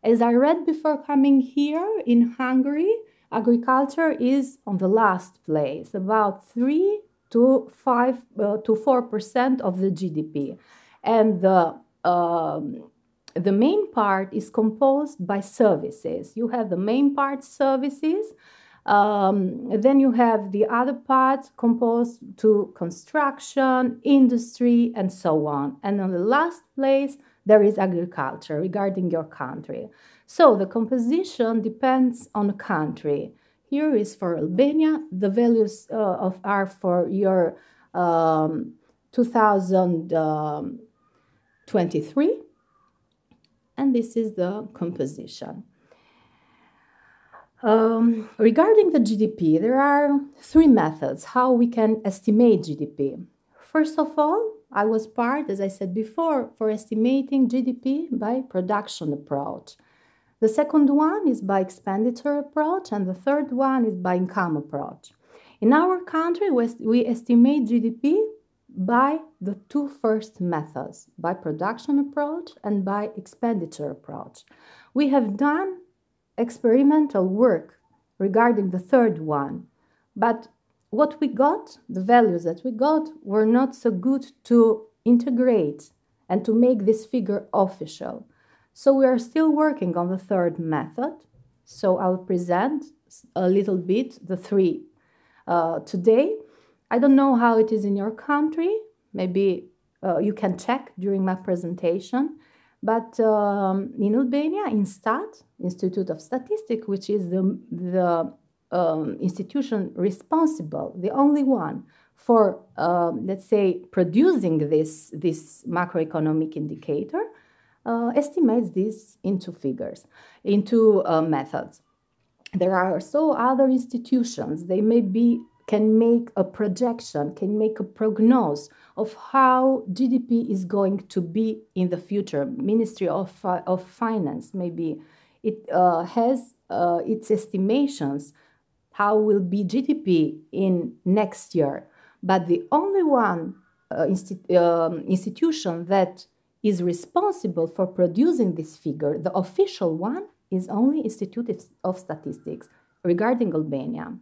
As I read before coming here, in Hungary, agriculture is on the last place, about 3 to 5 to 4% of the GDP. And the main part is composed by services. You have the main part services, then you have the other part composed to construction, industry, and so on. And on the last place, there is agriculture regarding your country. So the composition depends on the country. Here is for Albania. The values are for your 2023. And this is the composition. Regarding the GDP, there are three methods how we can estimate GDP. First of all, I was part, as I said before, for estimating GDP by production approach. The second one is by expenditure approach, and the third one is by income approach. In our country, we estimate GDP by the two first methods, by production approach and by expenditure approach. We have done experimental work regarding the third one, but what we got, the values that we got, were not so good to integrate and to make this figure official. So we are still working on the third method. So I'll present a little bit the three today. I don't know how it is in your country. Maybe you can check during my presentation. But in Albania, in STAT, Institute of Statistics, which is the institution responsible, the only one for, let's say, producing this macroeconomic indicator, estimates this into figures, into methods. There are also other institutions. They can make a projection, can make a prognosis of how GDP is going to be in the future. Ministry of Finance, maybe it has its estimations how will be GDP in next year. But the only one institution that is responsible for producing this figure, the official one, is only Institute of Statistics regarding Albania.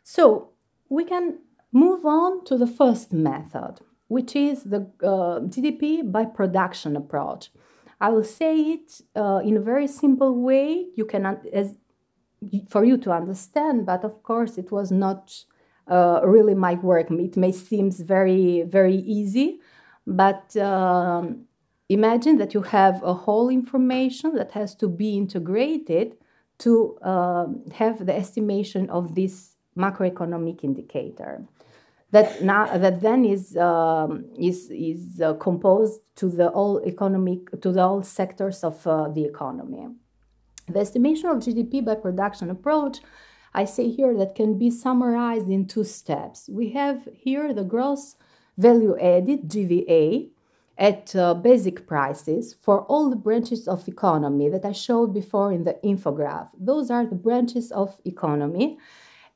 So we can move on to the first method, which is the GDP by production approach. I will say it in a very simple way. You can, for you to understand, but of course it was not really my work. It may seem very, very easy, but imagine that you have a whole information that has to be integrated to have the estimation of this macroeconomic indicator that then is composed to the all sectors of the economy. The estimation of GDP by production approach, I say here, that can be summarized in two steps. We have here the gross value added, GVA, at basic prices for all the branches of economy that I showed before in the infograph. Those are the branches of economy.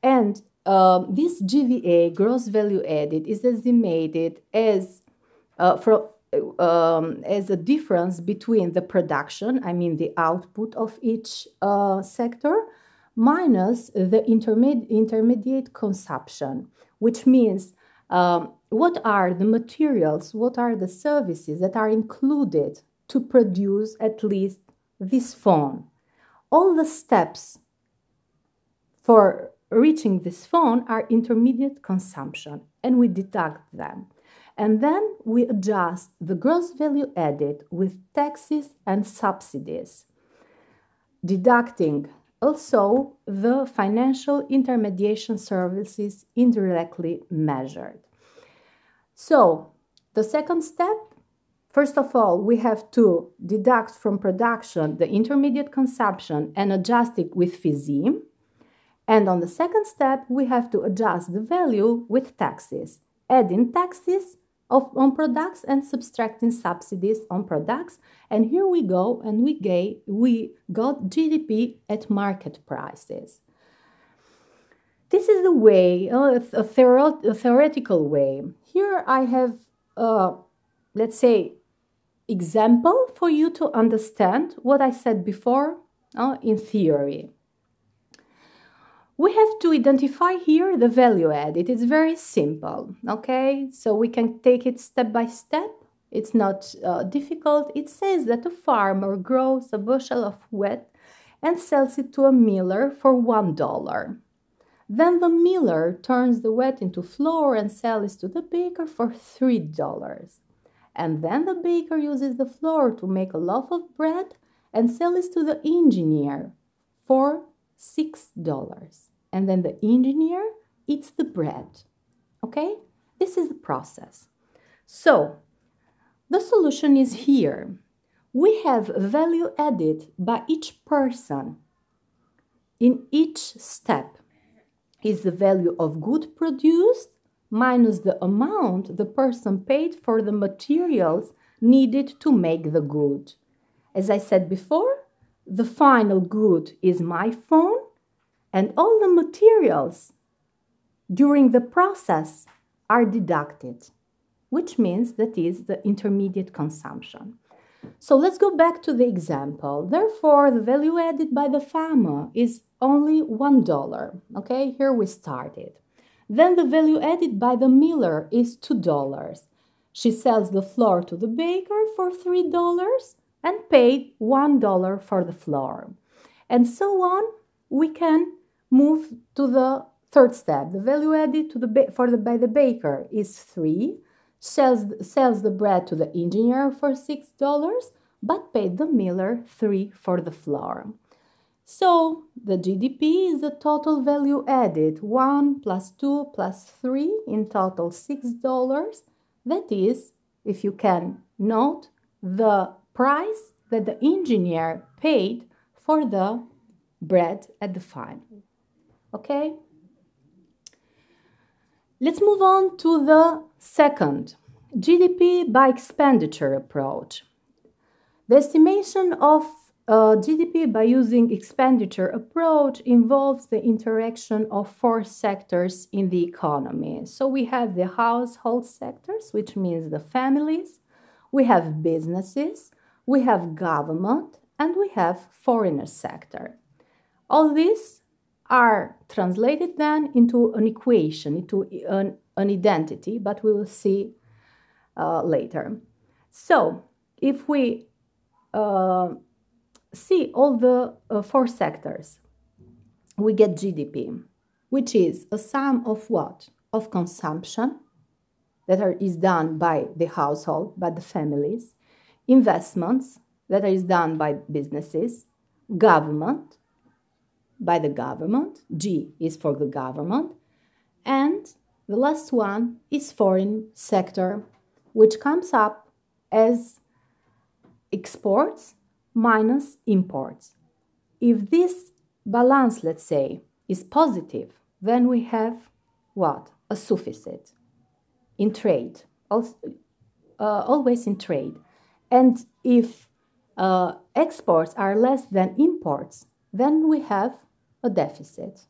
And this GVA, gross value added, is estimated as a difference between the production, I mean the output of each sector, minus the intermediate consumption, which means what are the materials, what are the services that are included to produce at least this phone. All the steps for reaching this phone are intermediate consumption, and we deduct them. And then we adjust the gross value added with taxes and subsidies, deducting also the financial intermediation services indirectly measured. So the second step, first of all, we have to deduct from production the intermediate consumption and adjust it with FISIM. And on the second step, we have to adjust the value with taxes, adding taxes on products and subtracting subsidies on products. And here we go, and we got GDP at market prices. This is the way, a theoretical way. Here I have, let's say, example for you to understand what I said before in theory. We have to identify here the value added. It's very simple, okay? So we can take it step by step. It's not difficult. It says that a farmer grows a bushel of wheat and sells it to a miller for $1. Then the miller turns the wheat into flour and sells it to the baker for $3. And then the baker uses the flour to make a loaf of bread and sells it to the engineer for $6. And then the engineer eats the bread. Okay? This is the process. So, the solution is here. We have value added by each person. In each step is the value of good produced minus the amount the person paid for the materials needed to make the good. As I said before, the final good is my phone, and all the materials during the process are deducted, which means that is the intermediate consumption. So let's go back to the example. Therefore, the value added by the farmer is only $1. Okay, here we started. Then the value added by the miller is $2. She sells the flour to the baker for $3 and paid $1 for the flour. And so on, we can move to the third step. The value added by the baker is 3, sells the bread to the engineer for $6, but paid the miller 3 for the flour. So the GDP is the total value added, 1 plus 2 plus 3, in total $6. That is, if you can note, the price that the engineer paid for the bread at the final. Okay? Let's move on to the second, GDP by expenditure approach. The estimation of GDP by using expenditure approach involves the interaction of 4 sectors in the economy. So we have the household sectors, which means the families, we have businesses, we have government, and we have foreigner sector. All these are translated then into an equation, into an identity, but we will see later. So if we see all the 4 sectors, we get GDP, which is a sum of what? Of consumption that is done by the household, by the families, investments that is done by businesses, government, by the government, G is for the government, and the last one is foreign sector, which comes up as exports minus imports. If this balance, let's say, is positive, then we have what? A sufficit in trade, also, always in trade. And if exports are less than imports, then we have a deficit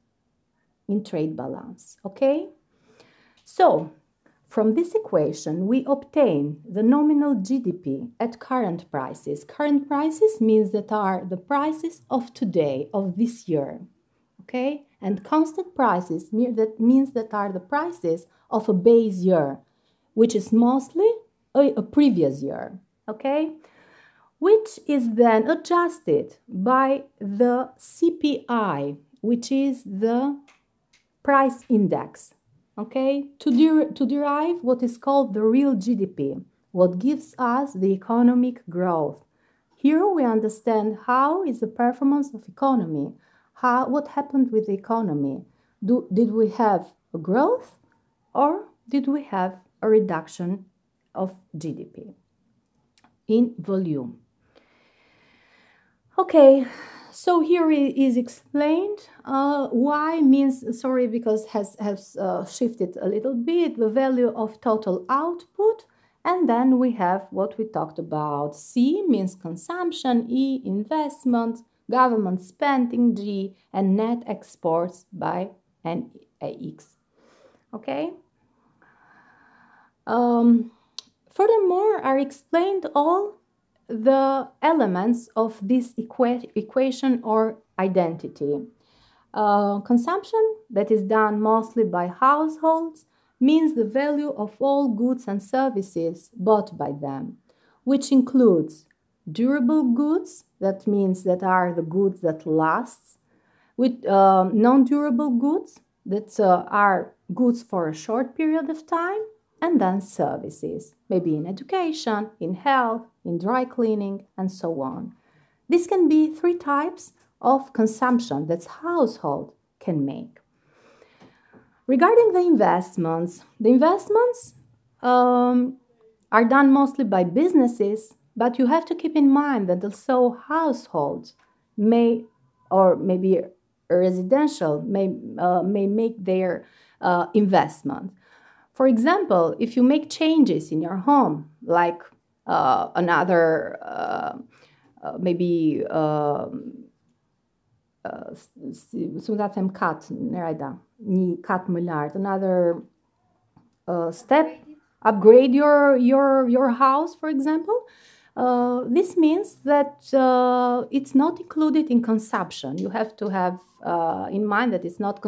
in trade balance, okay? So, from this equation, we obtain the nominal GDP at current prices. Current prices means that are the prices of today, of this year, okay? And constant prices means that are the prices of a base year, which is mostly a previous year, okay? Which is then adjusted by the CPI, which is the price index, okay, to derive what is called the real GDP, what gives us the economic growth. Here we understand how is the performance of economy, what happened with the economy. Did we have a growth or did we have a reduction of GDP in volume? Okay, so here is explained why means, sorry, because has shifted a little bit, the value of total output, and then we have what we talked about. C means consumption, E investment, government spending, G, and net exports by NAX. Okay? Furthermore, are explained all the elements of this equation or identity. Consumption that is done mostly by households means the value of all goods and services bought by them, which includes durable goods, that means that are the goods that last, with non-durable goods that are goods for a short period of time, and then services, maybe in education, in health, in dry cleaning, and so on. This can be three types of consumption that household can make. Regarding the investments are done mostly by businesses, but you have to keep in mind that also households may, or maybe residential, may make their investment. For example, if you make changes in your home, like maybe another step, upgrade your house, for example. This means that it's not included in consumption. You have to have in mind that it's not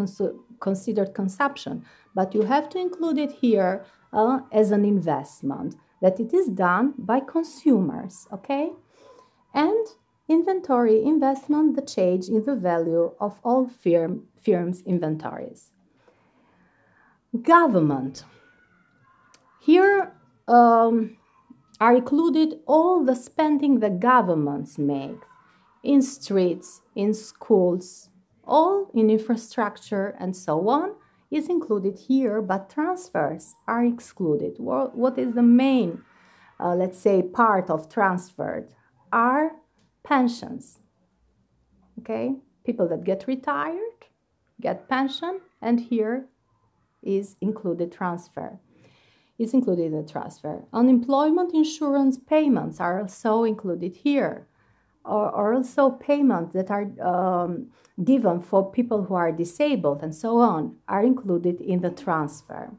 considered consumption, but you have to include it here as an investment, that it is done by consumers, okay? And inventory investment, the change in the value of all firms' inventories. Government. Here are included all the spending the governments make in streets, in schools, all in infrastructure and so on is included here, but transfers are excluded. What is the main, let's say, part of transfer? Are pensions, okay? People that get retired get pension, and here is included transfer. Is included in the transfer. Unemployment insurance payments are also included here, or also payments that are given for people who are disabled and so on are included in the transfer,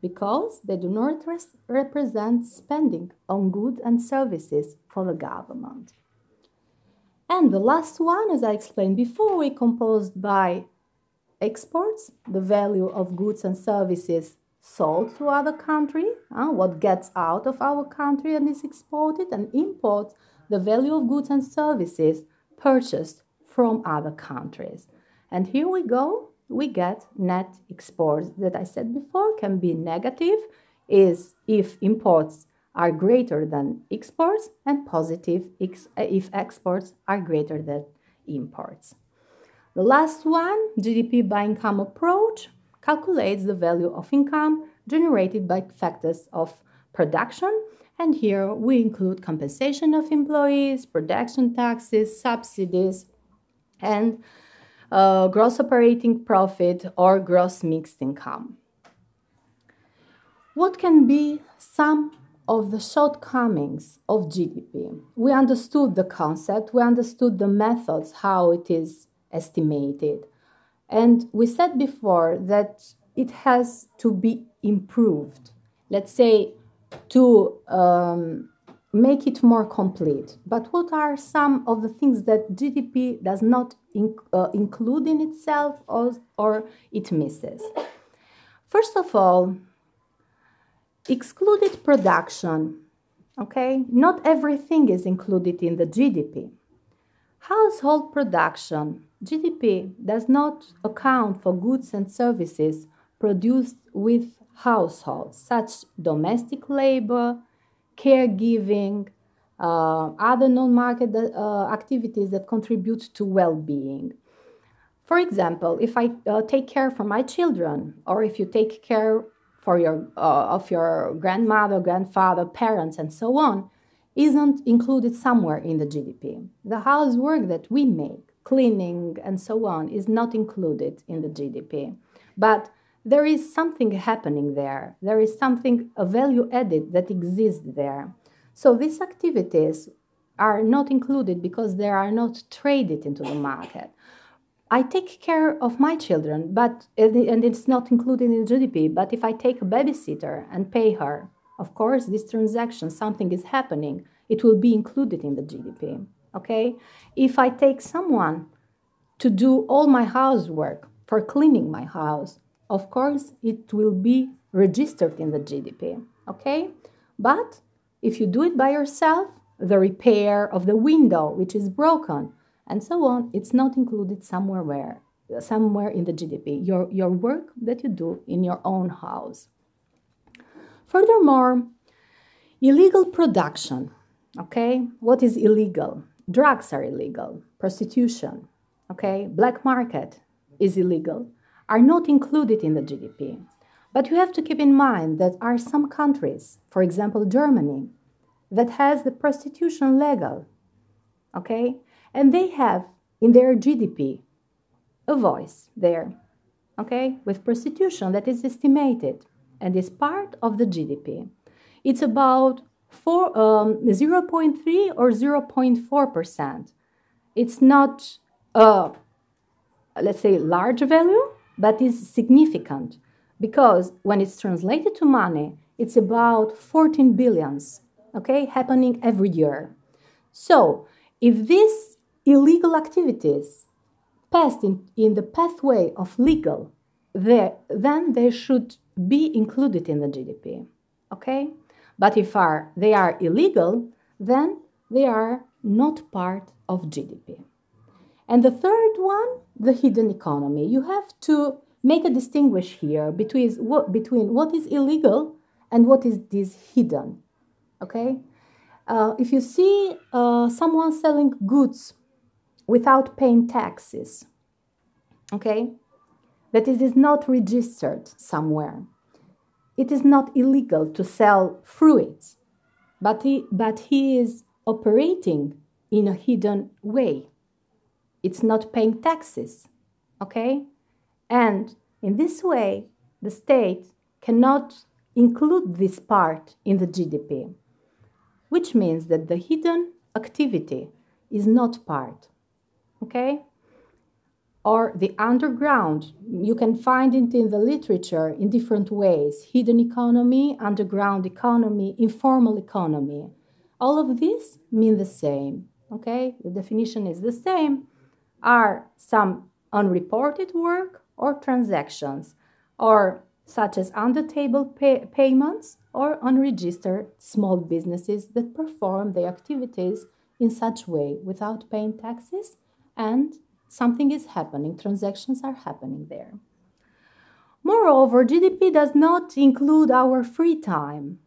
because they do not represent spending on goods and services for the government. And the last one, as I explained before, we composed by exports, the value of goods and services sold to other country, what gets out of our country and is exported, and imports, the value of goods and services purchased from other countries. And here we go, we get net exports that I said before can be negative, is if imports are greater than exports, and positive if exports are greater than imports. The last one, GDP by income approach, calculates the value of income generated by factors of production, and here we include compensation of employees, production taxes, subsidies, and gross operating profit or gross mixed income. What can be some of the shortcomings of GDP? We understood the concept, we understood the methods, how it is estimated. And we said before that it has to be improved, let's say, to make it more complete. But what are some of the things that GDP does not include in itself, or it misses? First of all, excluded production, okay? Not everything is included in the GDP. Household production, GDP does not account for goods and services produced with households, such domestic labor, caregiving, other non-market activities that contribute to well-being. For example, if I take care for my children, or if you take care of your grandmother, grandfather, parents, and so on, isn't included somewhere in the GDP. The housework that we make, cleaning and so on, is not included in the GDP. But there is something happening there. There is something, a value added that exists there. So these activities are not included because they are not traded into the market. I take care of my children, and it's not included in GDP, but if I take a babysitter and pay her, of course, this transaction, something is happening, it will be included in the GDP, okay? If I take someone to do all my housework for cleaning my house, of course, it will be registered in the GDP, okay? But if you do it by yourself, the repair of the window, which is broken, and so on, it's not included somewhere in the GDP, your work that you do in your own house. Furthermore, illegal production, okay? What is illegal? Drugs are illegal, prostitution, okay? Black market is illegal, are not included in the GDP. But you have to keep in mind that are some countries, for example, Germany, that has the prostitution legal, okay? And they have in their GDP a voice there, okay, with prostitution that is estimated and is part of the GDP. It's about 0.3 or 0.4%. It's not let's say, large value, but is significant because when it's translated to money, it's about 14 billions, okay, happening every year. So if these illegal activities passed in the pathway of legal, then they should be included in the GDP, okay? But if they are illegal, then they are not part of GDP. And the third one, the hidden economy. You have to make a distinguish here between what is illegal and what is this hidden, okay? If you see someone selling goods without paying taxes, okay, that it is not registered somewhere, it is not illegal to sell fruits, but he is operating in a hidden way. It's not paying taxes, okay? And in this way, the state cannot include this part in the GDP, which means that the hidden activity is not part, okay? Or the underground, you can find it in the literature in different ways. Hidden economy, underground economy, informal economy. All of these mean the same, okay? The definition is the same. Are some unreported work or transactions, or such as under-table payments or unregistered small businesses that perform their activities in such way without paying taxes, and something is happening, transactions are happening there. Moreover, GDP does not include our free time.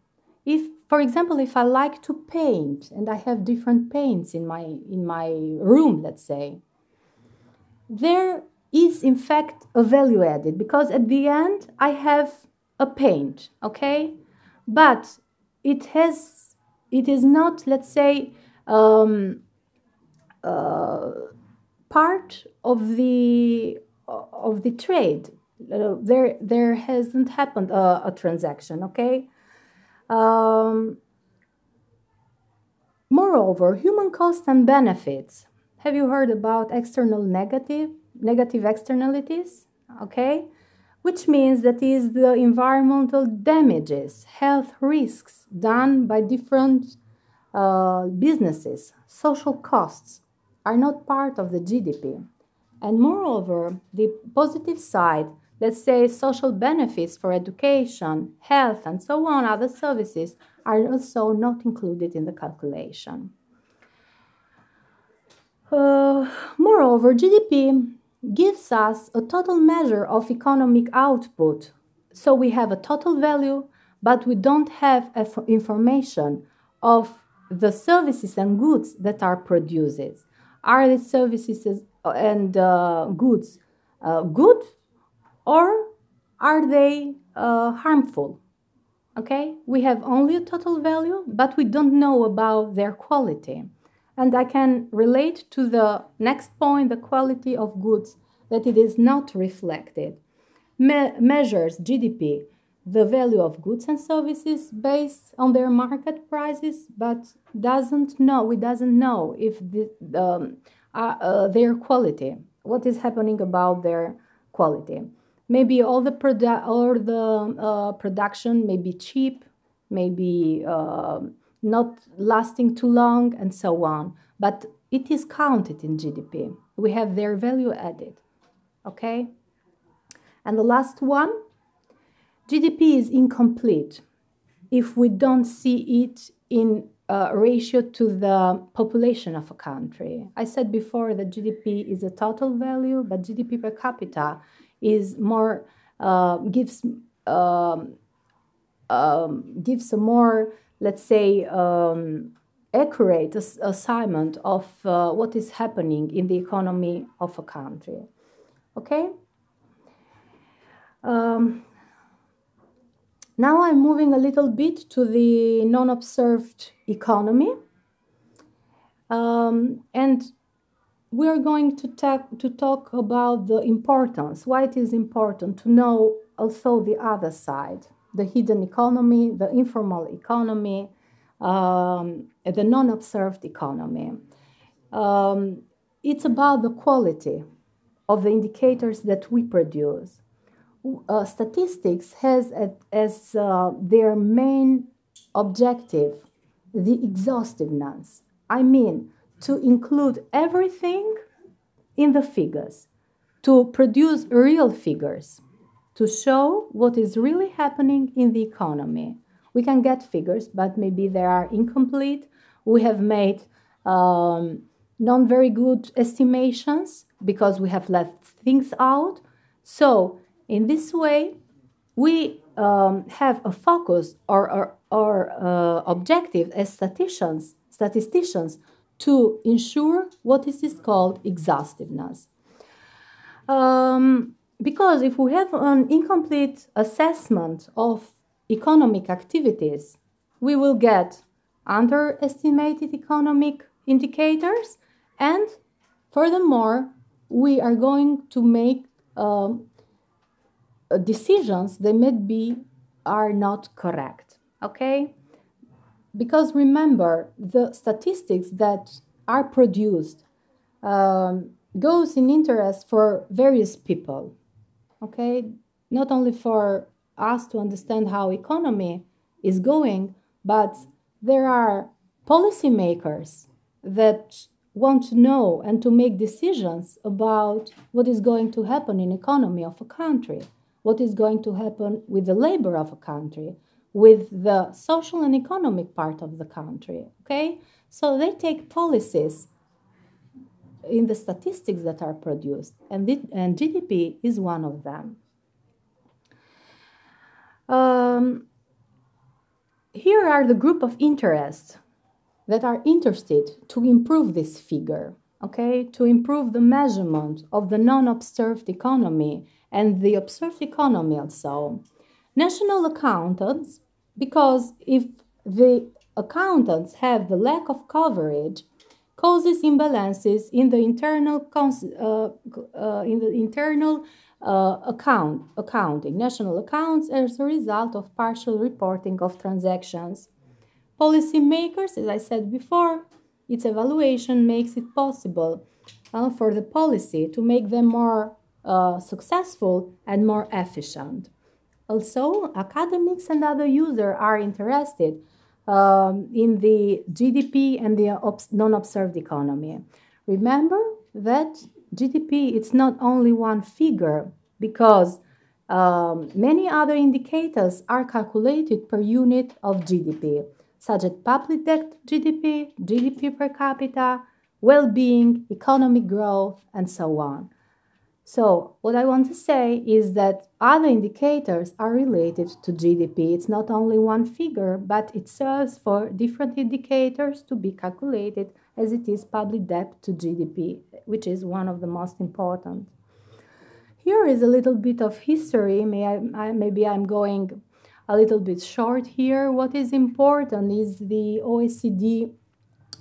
If, for example, if I like to paint and I have different paints in my room, let's say, there is in fact a value added because at the end I have a paint, okay? But it is not, let's say, part of the trade. There hasn't happened a transaction, okay? Moreover, human costs and benefits. Have you heard about external negative externalities? Okay, which means that is the environmental damages, health risks done by different businesses. Social costs are not part of the GDP. And moreover, the positive side, let's say social benefits for education, health, and so on, other services, are also not included in the calculation. Moreover, GDP gives us a total measure of economic output. So we have a total value, but we don't have information of the services and goods that are produced. Are the services and goods good, or are they harmful? Okay, we have only a total value, but we don't know about their quality. And I can relate to the next point, the quality of goods, that it is not reflected. Measures GDP, the value of goods and services based on their market prices, but we doesn't know if their quality, what is happening about their quality. Maybe all the production may be cheap, maybe not lasting too long, and so on. But it is counted in GDP. We have their value added, okay? And the last one, GDP is incomplete if we don't see it in ratio to the population of a country. I said before that GDP is a total value, but GDP per capita is more gives a more, let's say, accurate assignment of what is happening in the economy of a country. Okay. Now I'm moving a little bit to the non-observed economy. And we are going to talk about the importance, why it is important to know also the other side, the hidden economy, the informal economy, the non-observed economy. It's about the quality of the indicators that we produce. Statistics has as their main objective the exhaustiveness. I mean, to include everything in the figures, to produce real figures, to show what is really happening in the economy. We can get figures, but maybe they are incomplete. We have made non very good estimations because we have left things out. So in this way, we have a focus or objective as statisticians to ensure what is called exhaustiveness. Because if we have an incomplete assessment of economic activities, we will get underestimated economic indicators, and furthermore, we are going to make decisions that maybe are not correct, okay? Because remember, the statistics that are produced goes in interest for various people, okay? Not only for us to understand how economy is going, but there are policymakers that want to know and to make decisions about what is going to happen in economy of a country, what is going to happen with the labor of a country, with the social and economic part of the country, okay? So they take policies in the statistics that are produced, and GDP is one of them. Here are the group of interests that are interested to improve this figure, okay? To improve the measurement of the non-observed economy and the observed economy also. National accountants, because if the accountants have the lack of coverage, causes imbalances in the internal accounting, national accounts, as a result of partial reporting of transactions. Policymakers, as I said before, its evaluation makes it possible for the policy to make them more successful and more efficient. Also, academics and other users are interested in the GDP and the non-observed economy. Remember that GDP, it's not only one figure, because many other indicators are calculated per unit of GDP, such as public debt GDP, GDP per capita, well-being, economic growth, and so on. So what I want to say is that other indicators are related to GDP. It's not only one figure, but it serves for different indicators to be calculated, as it is public debt to GDP, which is one of the most important. Here is a little bit of history. Maybe I'm going a little bit short here. What is important is the OECD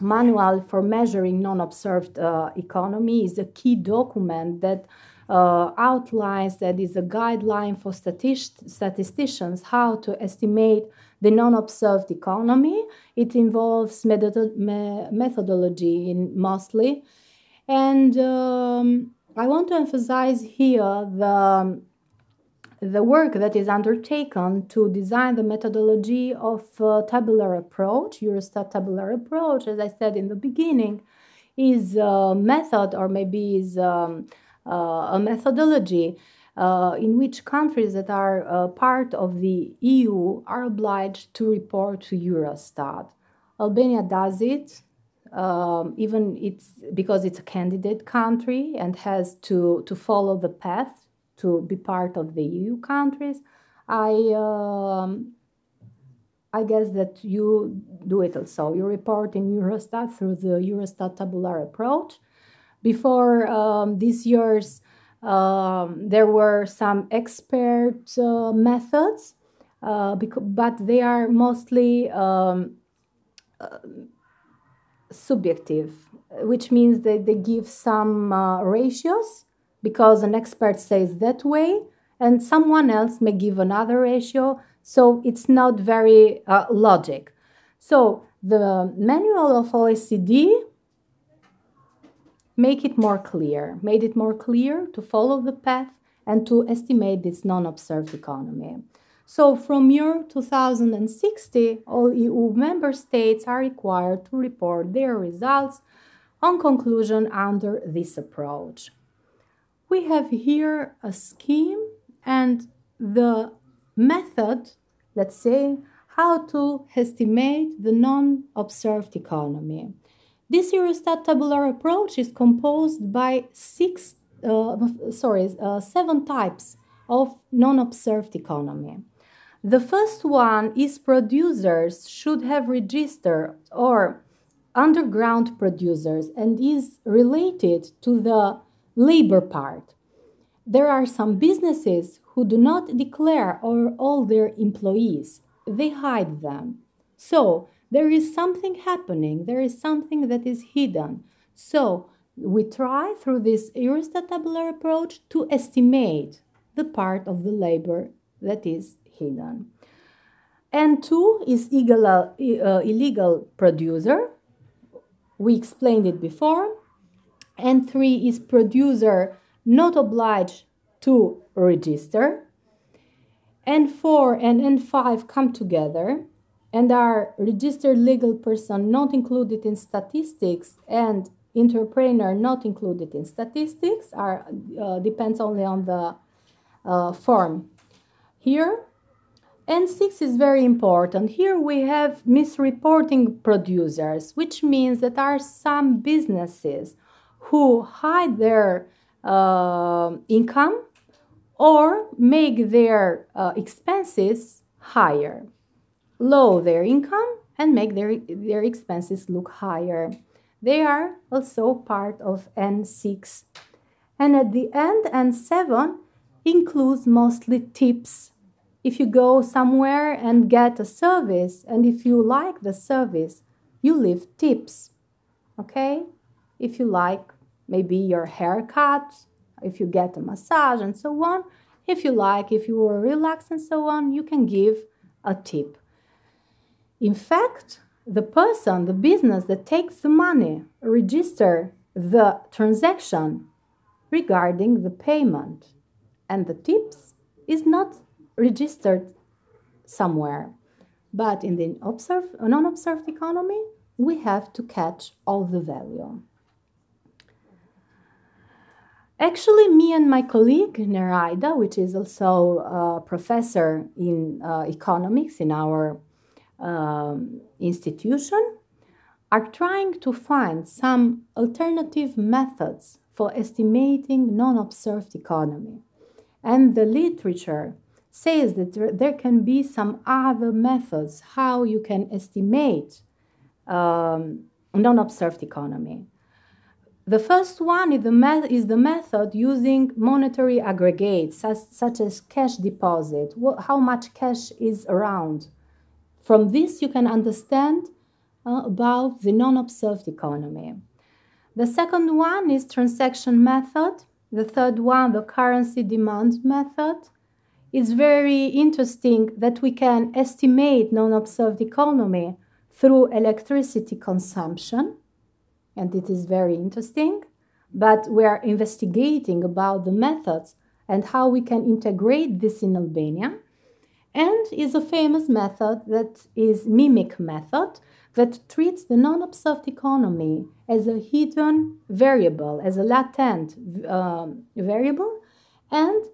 Manual for Measuring Non-Observed Economy is a key document that outlines, that is a guideline for statisticians how to estimate the non-observed economy. It involves methodology mostly. And I want to emphasize here the the work that is undertaken to design the methodology of tabular approach, Eurostat tabular approach, as I said in the beginning, is a method, or maybe is a methodology in which countries that are part of the EU are obliged to report to Eurostat. Albania does it, even it's because it's a candidate country and has to follow the path to be part of the EU countries. I guess that you do it also. You report in Eurostat through the Eurostat tabular approach. Before this year's, there were some expert methods, but they are mostly subjective, which means that they give some ratios because an expert says that way and someone else may give another ratio, so it's not very logic. So the manual of OECD made it more clear to follow the path and to estimate this non-observed economy. So from year 2060, all EU member states are required to report their results on conclusion under this approach. We have here a scheme and the method, let's say, how to estimate the non-observed economy. This Eurostat tabular approach is composed by 7 types of non-observed economy. The first one is producers should have registered, or underground producers, and is related to the labor part. There are some businesses who do not declare all their employees. They hide them. So there is something happening. There is something that is hidden. So we try through this Eurostat tabular approach to estimate the part of the labor that is hidden. And 2 is illegal producer. We explained it before. And 3 is producer not obliged to register. And 4 and 5 come together and are registered legal person not included in statistics and entrepreneur not included in statistics. Depends only on the form here. And 6 is very important. Here we have misreporting producers, which means that there are some businesses who hide their income or make their expenses higher, lower their income and make their expenses look higher. They are also part of N6. And at the end, N7 includes mostly tips. If you go somewhere and get a service, and if you like the service, you leave tips, okay? If you like maybe your haircut, if you get a massage and so on, if you were relaxed and so on, you can give a tip. In fact, the person, the business that takes the money, register the transaction regarding the payment, and the tips is not registered somewhere. But in the non-observed economy, we have to catch all the value. Actually, me and my colleague, Neraida, which is also a professor in economics in our institution, are trying to find some alternative methods for estimating non-observed economy. And the literature says that there can be some other methods how you can estimate non-observed economy. The first one is the method using monetary aggregates, such as cash deposit, how much cash is around. From this, you can understand about the non-observed economy. The second one is transaction method. The third one, the currency demand method. It's very interesting that we can estimate non-observed economy through electricity consumption, and it is very interesting, but we are investigating about the methods and how we can integrate this in Albania. And is a famous method that is mimic method that treats the non-observed economy as a hidden variable, as a latent variable, and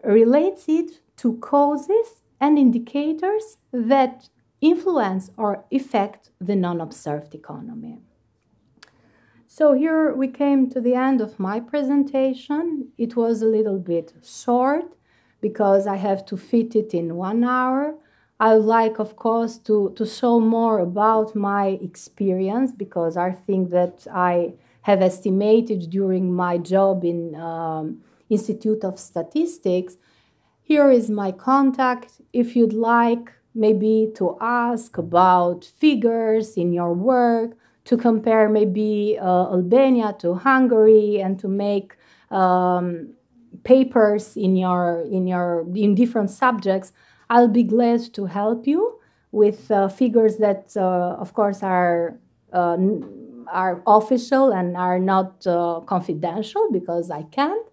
relates it to causes and indicators that influence or affect the non-observed economy. So here we came to the end of my presentation. It was a little bit short because I have to fit it in 1 hour. I would like, of course, to show more about my experience because I think that I have estimated during my job in Institute of Statistics. Here is my contact. If you'd like maybe to ask about figures in your work, to compare maybe Albania to Hungary and to make papers in different subjects, I'll be glad to help you with figures that, of course, are official and are not confidential because I can't.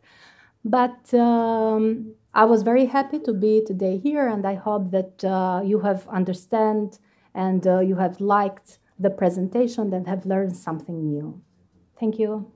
But I was very happy to be today here, and I hope that you have understand and you have liked the presentation and have learned something new. Thank you.